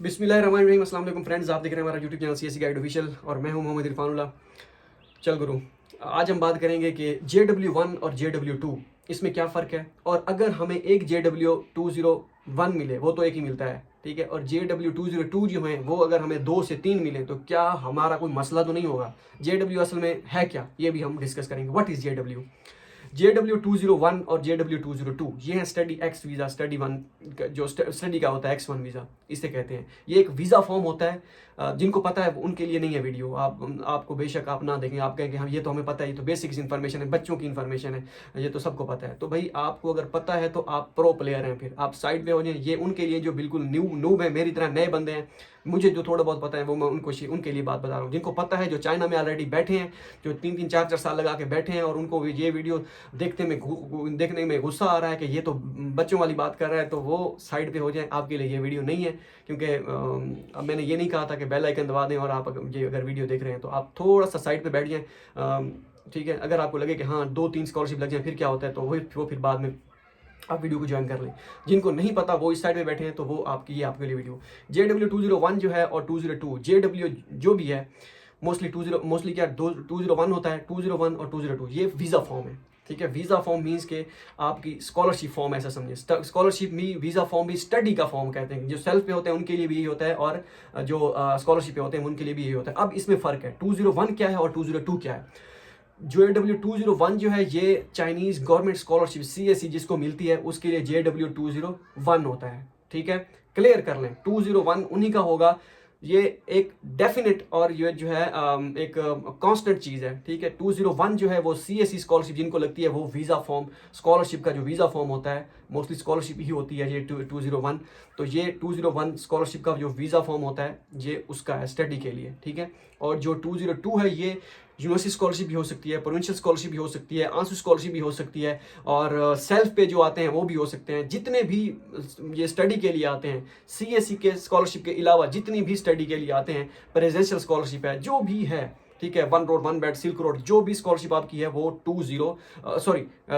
बिस्मिल्लाहिर्रहमानिर्रहीम। अस्सलाम वालेकुम फ्रेंड्स, आप देख रहे हैं हमारा YouTube channel CSC guide official और मैं हूं मोहम्मद इरफानुल्लाह। चल गुरु, आज हम बात करेंगे कि JW1 और JW2 इसमें क्या फ़र्क है, और अगर हमें एक JW201 मिले, वो तो एक ही मिलता है, ठीक है, और JW202 जो है वो अगर हमें 2 से 3 मिले तो क्या हमारा कोई मसला तो नहीं होगा। JW असल में है क्या, ये भी हम डिस्कस करेंगे। What is JW। JW201 और JW202 ये है study x visa, study one जो स्टडी का होता है, X1 वीज़ा इसे कहते हैं। ये एक वीज़ा फॉर्म होता है। जिनको पता है उनके लिए नहीं है वीडियो, आपको बेशक आप ना देखें, आप कहें कि हाँ ये तो हमें पता है, ये तो बेसिक्स इन्फॉर्मेशन है, बच्चों की इन्फॉर्मेशन है, ये तो सबको पता है। तो भाई आपको अगर पता है तो आप प्रो प्लेयर हैं, फिर आप साइड पे हो जाए। ये उनके लिए जो बिल्कुल नूब है, मेरी तरह नए बंदे हैं, मुझे जो थोड़ा बहुत पता है वो मैं उनके लिए बात बता रहा हूँ। जिनको पता है, जो चाइना में ऑलरेडी बैठे हैं, जो 3-3 4-4 साल लगा के बैठे हैं और उनको ये वीडियो देखने में गुस्सा आ रहा है कि ये तो बच्चों वाली बात कर रहा है, तो वो साइड पे हो जाए। आपके लिए ये वीडियो नहीं है, क्योंकि अब मैंने ये नहीं कहा था कि बेल आइकन दबा दें और आप ये अगर वीडियो देख रहे हैं तो आप थोड़ा सा साइड पे बैठ जाएं। ठीक है, अगर आपको लगे कि हाँ 2-3 स्कॉलरशिप लग जाए फिर क्या होता है, तो वो फिर बाद में आप वीडियो को ज्वाइन कर लें। जिनको नहीं पता वो इस साइड में बैठे हैं, तो वो आपके लिए वीडियो। JW201 जो है और 202 JW जो भी है, मोस्टली क्या 201 होता है, 201 और 202 ये वीज़ा फॉर्म है। ठीक है, वीज़ा फॉर्म मीन्स के आपकी स्कॉलरशिप फॉर्म, ऐसा समझिए। स्कॉलरशिप में वीज़ा फॉर्म भी स्टडी का फॉर्म कहते हैं। जो सेल्फ पे होते हैं उनके लिए भी यही होता है, और जो स्कॉलरशिप पे होते हैं उनके लिए भी यही होता है। अब इसमें फ़र्क है, 201 क्या है और 202 क्या है। JW201 जो है ये चाइनीज़ गवर्नमेंट स्कॉलरशिप CSE जिसको मिलती है, उसके लिए JW201 होता है। ठीक है, क्लियर कर लें, 201 उन्हीं का होगा। ये एक डेफिनेट और ये जो है एक कांस्टेंट चीज़ है। ठीक है, 201 जो है वो CSE स्कॉलरशिप जिनको लगती है, वो वीज़ा फॉर्म, स्कॉलरशिप का जो वीज़ा फॉर्म होता है, मोस्टली स्कॉलरशिप ही होती है ये 201। तो ये 201 स्कॉलरशिप का जो वीज़ा फॉर्म होता है ये उसका है स्टडी के लिए। ठीक है, और जो 202 है ये यूनिवर्सिटी स्कॉलरशिप भी हो सकती है, प्रोविंशियल स्कॉलरशिप भी हो सकती है, आंसू स्कॉलरशिप भी हो सकती है, और सेल्फ पे जो आते हैं वो भी हो सकते हैं। जितने भी ये स्टडी के लिए आते हैं, CSE के स्कॉलरशिप के अलावा जितनी भी स्टडी के लिए आते हैं, प्रेजेंशियल स्कॉलरशिप है, जो भी है, ठीक है, one road one bed, silk road, जो भी स्कॉलरशिप आपकी है वो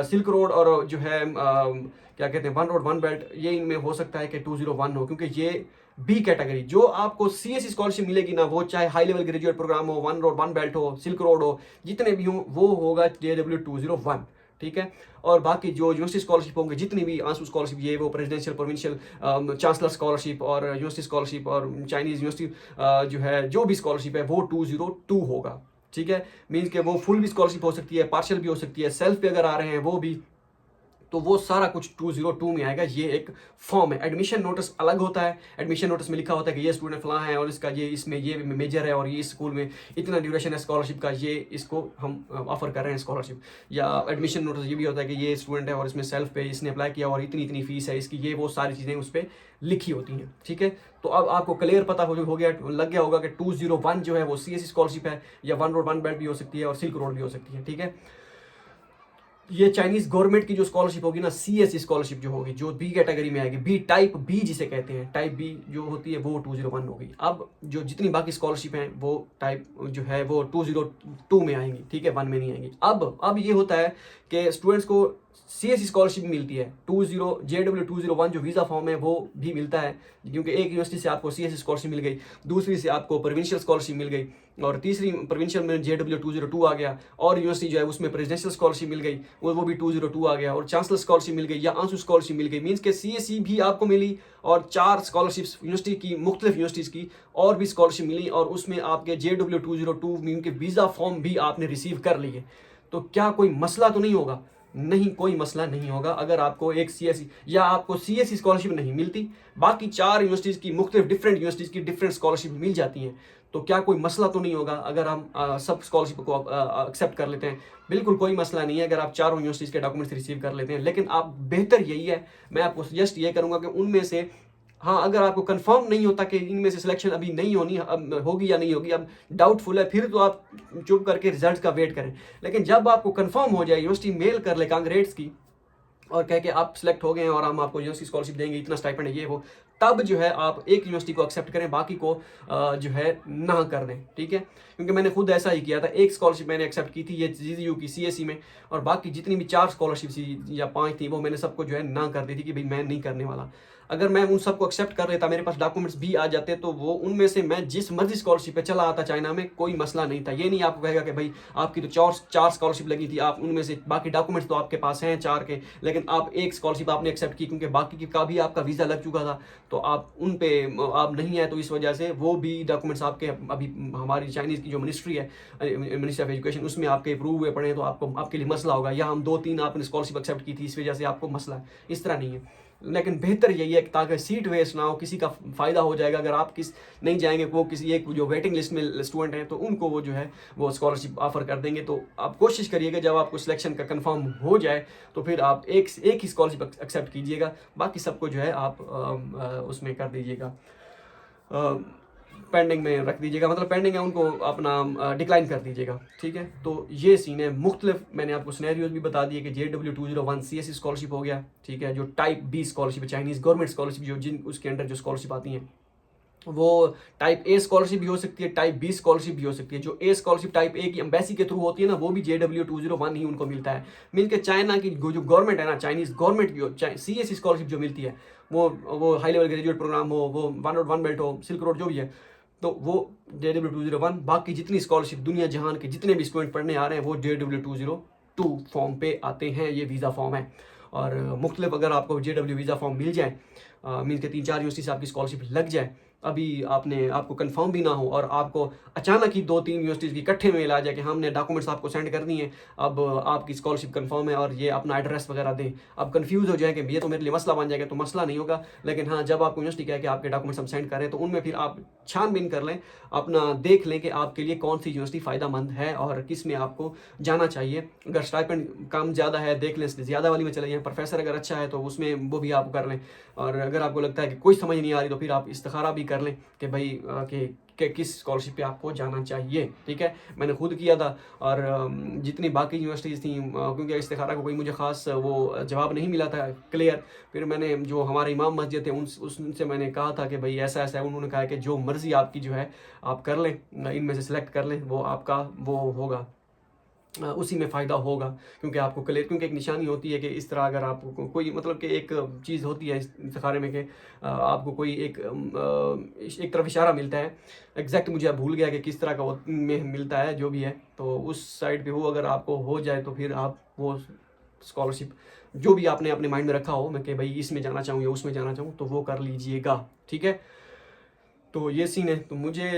सिल्क रोड और जो है क्या कहते हैं वन रोड वन बेल्ट, ये इनमें हो सकता है कि 201 हो, क्योंकि ये बी कैटेगरी जो आपको CSE स्कॉलरशिप मिलेगी ना, वो चाहे हाई लेवल ग्रेजुएट प्रोग्राम हो, वन रोड वन बेल्ट हो, सिल्क रोड हो, जितने भी हो वो होगा JW201। ठीक है, और बाकी जो यूनिवर्सिटी स्कॉलरशिप होंगे, जितनी भी आंसू स्कॉलरशिप, ये वो प्रेसिडेंशियल, प्रोविंशियल, चांसलर स्कॉलरशिप और यूनिवर्सिटी स्कॉलरशिप और चाइनीज़ यूनिवर्सिटी जो है, जो भी स्कॉलरशिप है वो 202 होगा। ठीक है, मीन्स के वो फुल भी स्कॉलरशिप हो सकती है, पार्शियल भी हो सकती है, सेल्फ पे अगर आ रहे हैं वो भी, तो वो सारा कुछ 202 में आएगा। ये एक फॉर्म है। एडमिशन नोटिस अलग होता है। एडमिशन नोटिस में लिखा होता है कि ये स्टूडेंट फलां है और इसका ये इसमें ये मेजर है और ये स्कूल में इतना ड्यूरेशन है स्कॉलरशिप का, ये इसको हम ऑफर कर रहे हैं स्कॉलरशिप। या एडमिशन नोटिस ये भी होता है कि ये स्टूडेंट है और इसमें सेल्फ पे इसने अप्लाई किया और इतनी इतनी फीस है इसकी, ये वो सारी चीज़ें उस पर लिखी होती हैं। ठीक है, तो अब आपको क्लियर पता हो गया, लग गया होगा कि 201 जो है वो CSE स्कॉलरशिप है, या वन रोड वन बेल्ट भी हो सकती है और सिल्क रोड भी हो सकती है। ठीक है, ये चाइनीज गवर्नमेंट की जो स्कॉलरशिप होगी ना, CSE स्कॉलरशिप जो होगी, जो बी कैटेगरी में आएगी, बी टाइप बी जिसे कहते हैं, टाइप बी जो होती है वो 201 होगी। अब जो जितनी बाकी स्कॉलरशिप हैं वो टाइप जो है वो 202 में आएंगी। ठीक है, 1 में नहीं आएंगी। अब ये होता है कि स्टूडेंट्स को CSE स्कॉलरशिप मिलती है, JW201 जो वीज़ा फॉर्म है वो भी मिलता है, क्योंकि एक यूनिवर्सिटी से आपको CSE स्कॉलरशिप मिल गई, दूसरी से आपको प्रोविंशियल स्कॉलरशिप मिल गई, और तीसरी प्रोविंशियल में JW202 आ गया, और यूनिवर्सिटी जो है उसमें प्रेसिडेंशियल स्कॉलरशिप मिल गई, वो भी 202 आ गया, और चांसलर स्कॉलरशिप मिल गई या आंसू स्कॉलरशिप मिल गई। मीन्स के CSE भी आपको मिली, और 4 स्कॉलरशिप्स यूनिवर्सिटी की, मुख्तलिफ यूनिवर्सिटीज़ की और भी स्कॉलरशिप मिली, और उसमें आपके JW202 मीन के वीज़ा फॉर्म भी आपने रिसीव कर लिए। तो क्या कोई मसला तो नहीं होगा? नहीं, कोई मसला नहीं होगा। अगर आपको एक CSE या आपको CSE स्कॉलरशिप नहीं मिलती, बाकी 4 यूनिवर्सिटीज़ की, मुख्तलिफ डिफरेंट यूनिवर्सिटीज़ की डिफरेंट स्कॉलरशिप मिल जाती हैं, तो क्या कोई मसला तो नहीं होगा अगर हम सब स्कॉलरशिप को एक्सेप्ट कर लेते हैं? बिल्कुल कोई मसला नहीं है अगर आप चारों यूनिवर्सिटीज़ के डॉक्यूमेंट्स रिसीव कर लेते हैं। लेकिन आप, बेहतर यही है, मैं आपको सजेस्ट ये करूँगा कि उनमें से, हाँ, अगर आपको कंफर्म नहीं होता कि इनमें से सिलेक्शन अभी नहीं होनी, अब होगी या नहीं होगी, अब डाउटफुल है, फिर तो आप चुप करके रिजल्ट का वेट करें। लेकिन जब आपको कंफर्म हो जाए, यूनिवर्सिटी मेल कर ले कांग्रेट्स की और कह के आप सिलेक्ट हो गए हैं और हम आपको यूनिवर्सिटी स्कॉलरशिप देंगे, इतना स्टाइपेंड है, ये वो, तब जो है आप एक यूनिवर्सिटी को एक्सेप्ट करें, बाकी को जो है ना कर दें। ठीक है, क्योंकि मैंने खुद ऐसा ही किया था। एक स्कॉलरशिप मैंने एक्सेप्ट की थी, ये GZU की CSE में, और बाकी जितनी भी 4 स्कॉलरशिप थी या 5 थी, वो मैंने सबको जो है ना कर दी थी कि भाई मैं नहीं करने वाला। अगर मैं उन सबको एक्सेप्ट कर लेता, मेरे पास डॉक्यूमेंट्स भी आ जाते, तो वो उनमें से मैं जिस मर्जी स्कॉलरशिप पे चला आता चाइना में, कोई मसला नहीं था। ये नहीं आपको कहेगा कि भाई आपकी तो चार स्कॉलरशिप लगी थी, आप उनमें से बाकी डॉक्यूमेंट्स तो आपके पास हैं 4 के, लेकिन आप एक स्कॉलरशिप आपने एक्सेप्ट की क्योंकि बाकी का भी आपका वीज़ा लग चुका था, तो आप उन पे आप नहीं आए, तो इस वजह से वो भी डॉक्यूमेंट्स आपके अभी हमारी चाइनीज़ की जो मिनिस्ट्री है, मिनिस्ट्री ऑफ एजुकेशन, उसमें आपके अप्रूव हुए पड़े हैं, तो आपको आपके लिए मसला होगा। या हम 2-3 आपने स्कॉलरशिप एक्सेप्ट की थी, इस वजह से आपको मसला है, इस तरह नहीं है। लेकिन बेहतर यही है कि ताकि सीट वेस्ट ना हो, किसी का फ़ायदा हो जाएगा अगर आप नहीं जाएंगे, वो किसी एक जो वेटिंग लिस्ट में स्टूडेंट हैं तो उनको वो जो है वो स्कॉलरशिप ऑफर कर देंगे। तो आप कोशिश करिएगा जब आपको सिलेक्शन का कंफर्म हो जाए तो फिर आप एक ही स्कॉलरशिप एक्सेप्ट कीजिएगा, बाकी सबको जो है आप उसमें कर दीजिएगा, पेंडिंग में रख दीजिएगा, मतलब पेंडिंग है उनको अपना डिक्लाइन कर दीजिएगा, ठीक है। तो ये सीन है मुख्तलिफ, मैंने आपको सिनेरियोज भी बता दिए कि JW201 CSE स्कॉलरशिप हो गया, ठीक है, जो टाइप बी स्कॉलरशिप है, चाइनीज़ गवर्नमेंट स्कॉलरशिप, जो जिन उसके अंडर जो स्कॉलरशिप आती हैं, वो टाइप ए स्कॉलरशिप भी हो सकती है, टाइप बी स्कॉलरशिप भी हो सकती है। जो ए स्कॉलरशिप टाइप ए की एम्बेसी के थ्रू होती है ना, वो भी JW201 ही उनको मिलता है। मिलकर चाइना की जो गवर्नमेंट है ना, चाइनीज़ गवर्नमेंट की CSE स्कॉलरशिप जो मिलती है, वो हाई लेवल ग्रेजुएट प्रोग्राम हो, वो 101 बेल्ट हो, सिल्क रोड जो भी है, तो वो JW201। बाकी जितनी स्कॉलरशिप दुनिया जहान के जितने भी स्टूडेंट पढ़ने आ रहे हैं वो JW202 फॉर्म पे आते हैं, ये वीज़ा फॉर्म है। और मुख्तलिफ अगर आपको JW वीज़ा फॉर्म मिल जाए, मिल के 3-4 यूनिवर्सिटी से आपकी स्कॉलरशिप लग जाए, अभी आपको कंफर्म भी ना हो और आपको अचानक ही 2-3 यूनिवर्सिटीज़ की इकट्ठे मेल आ जाए कि हमने डॉक्यूमेंट्स आपको सेंड कर दिए हैं, अब आपकी स्कॉलरशिप कंफर्म है और ये अपना एड्रेस वगैरह दें, अब कंफ्यूज हो जाए कि ये तो मेरे लिए मसला बन जाएगा, तो मसला नहीं होगा। लेकिन हाँ, जब आपको यूनिवर्सिटी कहे कि आपके डॉक्यूमेंट्स हम सेंड करें, तो उनमें फिर आप छानबीन कर लें, अपना देख लें कि आपके लिए कौन सी यूनिवर्सिटी फ़ायदेमंद है और किस में आपको जाना चाहिए। अगर स्टाइपेंड कम ज़्यादा है, देख लें ज़्यादा वाली में चले जाएँ, प्रोफेसर अगर अच्छा है तो उसमें वो भी आप कर लें। और अगर आपको लगता है कि कोई समझ नहीं आ रही, तो फिर आप इस्तिखारा भी कर लें कि भाई कि किस स्कॉलरशिप पे आपको जाना चाहिए, ठीक है। मैंने खुद किया था, और जितनी बाकी यूनिवर्सिटीज़ थी, क्योंकि इस्तिखारा को कोई मुझे ख़ास वो जवाब नहीं मिला था क्लियर, फिर मैंने जो हमारे इमाम मस्जिद थे उनसे मैंने कहा था कि भाई ऐसा ऐसा है। उन्होंने कहा कि जो मर्ज़ी आपकी जो है आप कर लें, इनमें से सिलेक्ट कर लें, वो आपका वो होगा, उसी में फ़ायदा होगा। क्योंकि आपको क्लियर, क्योंकि एक निशानी होती है कि इस तरह अगर आपको कोई मतलब कि एक चीज़ होती है इस्तिखारे में कि आपको कोई एक तरफ इशारा मिलता है, एग्जैक्ट मुझे अब भूल गया कि किस तरह का वो में मिलता है, जो भी है, तो उस साइड पे वो अगर आपको हो जाए तो फिर आप वो स्कॉलरशिप जो भी आपने अपने माइंड में रखा हो, मैं कि भाई इसमें जाना चाहूँ या उसमें जाना चाहूँ, तो वो कर लीजिएगा, ठीक है। तो ये सीन है। तो मुझे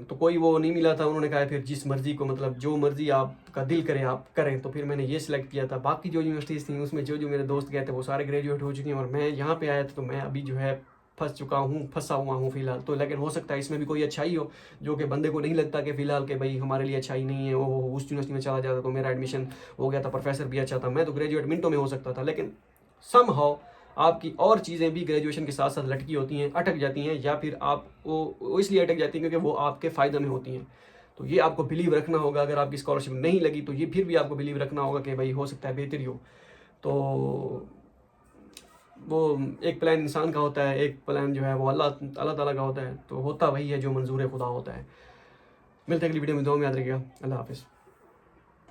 तो कोई वो नहीं मिला था, उन्होंने कहा फिर जिस मर्ज़ी को, मतलब जो मर्ज़ी आपका दिल करे आप करें, तो फिर मैंने ये सिलेक्ट किया था। बाकी जो यूनिवर्सिटीज़ थी उसमें जो मेरे दोस्त गए थे वो सारे ग्रेजुएट हो चुके हैं, और मैं यहाँ पे आया था, तो मैं अभी जो है फंसा हुआ हूँ फ़िलहाल। तो लेकिन हो सकता है इसमें भी कोई अच्छाई हो, जो कि बंदे को नहीं लगता कि फ़िलहाल के भाई हमारे लिए अच्छाई नहीं है, वो उस यूनिवर्सिटी में चला जाता तो मेरा एडमिशन हो गया था, प्रोफेसर भी अच्छा था, मैं तो ग्रेजुएट मिनटों में हो सकता था। लेकिन समहाउ आपकी और चीज़ें भी ग्रेजुएशन के साथ साथ लटकी होती हैं, अटक जाती हैं, या फिर आप वो इसलिए अटक जाती हैं क्योंकि वो आपके फ़ायदे में होती हैं। तो ये आपको बिलीव रखना होगा। अगर आपकी स्कॉलरशिप नहीं लगी तो ये फिर भी आपको बिलीव रखना होगा कि भाई हो सकता है बेहतरी हो। तो वो एक प्लान इंसान का होता है, एक प्लान जो है वो अल्लाह ताला का होता है, तो होता वही है जो मंजूर खुदा होता है। मिलते हैं अगली वीडियो में, दुआ में याद रखिएगा। अल्लाह हाफ़िज़।